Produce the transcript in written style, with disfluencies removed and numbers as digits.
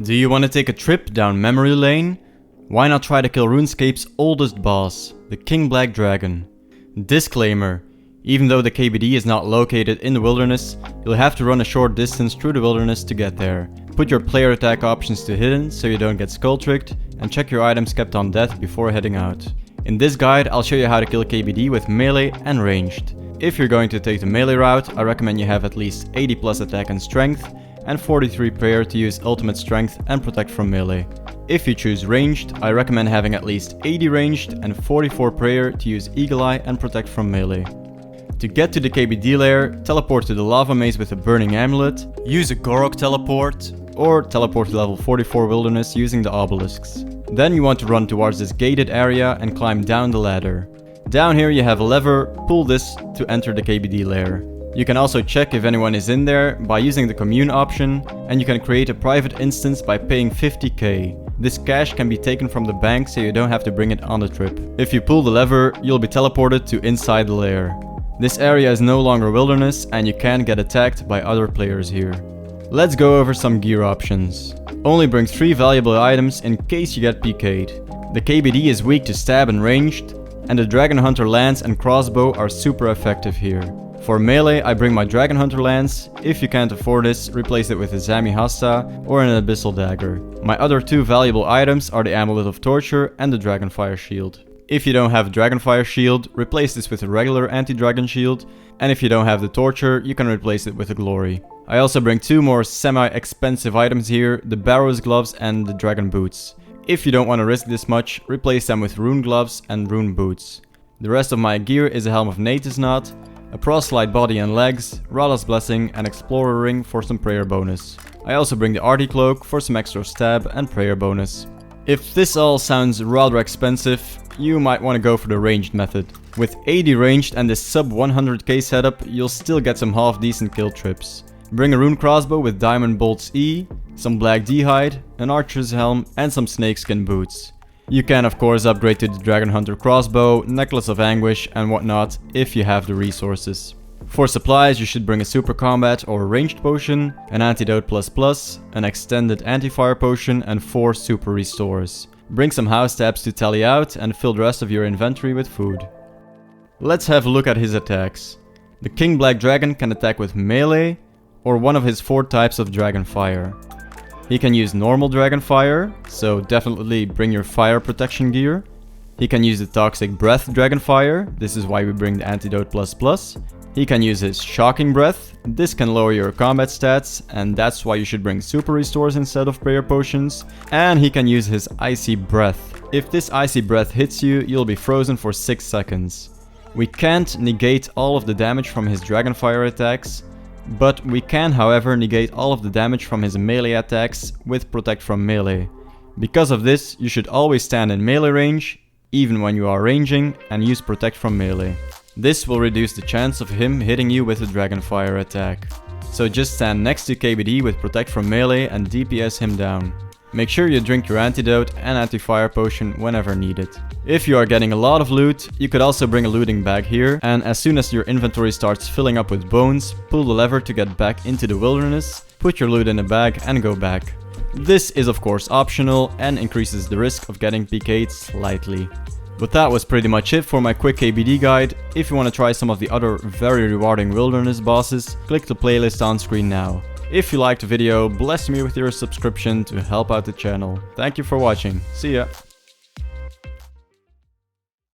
Do you want to take a trip down memory lane? Why not try to kill Runescape's oldest boss, the King Black Dragon? Disclaimer: even though the KBD is not located in the wilderness, you'll have to run a short distance through the wilderness to get there. Put your player attack options to hidden so you don't get skull tricked, and check your items kept on death before heading out. In this guide, I'll show you how to kill KBD with melee and ranged. If you're going to take the melee route, I recommend you have at least 80 plus attack and strength, and 43 prayer to use ultimate strength and protect from melee. If you choose ranged, I recommend having at least 80 ranged and 44 prayer to use eagle eye and protect from melee. To get to the KBD lair, teleport to the lava maze with a burning amulet, use a Gorok teleport, or teleport to level 44 wilderness using the obelisks. Then you want to run towards this gated area and climb down the ladder. Down here you have a lever, pull this to enter the KBD lair. You can also check if anyone is in there by using the commune option, and you can create a private instance by paying 50k. This cash can be taken from the bank so you don't have to bring it on the trip. If you pull the lever, you'll be teleported to inside the lair. This area is no longer wilderness and you can get attacked by other players here. Let's go over some gear options. Only bring 3 valuable items in case you get PK'd. The KBD is weak to stab and ranged, and the Dragon Hunter lance and crossbow are super effective here. For melee, I bring my Dragon Hunter lance. If you can't afford this, replace it with a Zami Hasta or an Abyssal dagger. My other 2 valuable items are the Amulet of Torture and the Dragonfire shield. If you don't have a Dragonfire shield, replace this with a regular anti-dragon shield, and if you don't have the Torture, you can replace it with a Glory. I also bring 2 more semi-expensive items here, the Barrow's gloves and the Dragon boots. If you don't want to risk this much, replace them with Rune gloves and Rune boots. The rest of my gear is a Helm of Natus Knot, a proselyte body and legs, Rada's blessing and Explorer ring for some prayer bonus. I also bring the Arty cloak for some extra stab and prayer bonus. If this all sounds rather expensive, you might want to go for the ranged method. With 80 ranged and this sub 100k setup, you'll still get some half decent kill trips. Bring a rune crossbow with diamond bolts E, some black D-hide, an archer's helm and some snakeskin boots. You can of course upgrade to the Dragon Hunter crossbow, necklace of anguish and whatnot if you have the resources. For supplies you should bring a super combat or ranged potion, an antidote ++, an extended anti-fire potion and 4 super restores. Bring some house tabs to tally out and fill the rest of your inventory with food. Let's have a look at his attacks. The King Black Dragon can attack with melee or one of his 4 types of dragon fire. He can use normal dragon fire, so definitely bring your fire protection gear. He can use the toxic breath dragon fire, this is why we bring the antidote ++. He can use his shocking breath, this can lower your combat stats and that's why you should bring super restores instead of prayer potions. And he can use his icy breath. If this icy breath hits you, you'll be frozen for 6 seconds. We can't negate all of the damage from his dragon fire attacks, but we can however negate all of the damage from his melee attacks with protect from melee. Because of this, you should always stand in melee range, even when you are ranging, and use protect from melee. This will reduce the chance of him hitting you with a dragon fire attack. So just stand next to KBD with protect from melee and DPS him down. Make sure you drink your antidote and anti-fire potion whenever needed. If you are getting a lot of loot, you could also bring a looting bag here, and as soon as your inventory starts filling up with bones, pull the lever to get back into the wilderness, put your loot in a bag and go back. This is of course optional and increases the risk of getting PK'd slightly. But that was pretty much it for my quick KBD guide. If you want to try some of the other very rewarding wilderness bosses, click the playlist on screen now. If you liked the video, bless me with your subscription to help out the channel. Thank you for watching. See ya!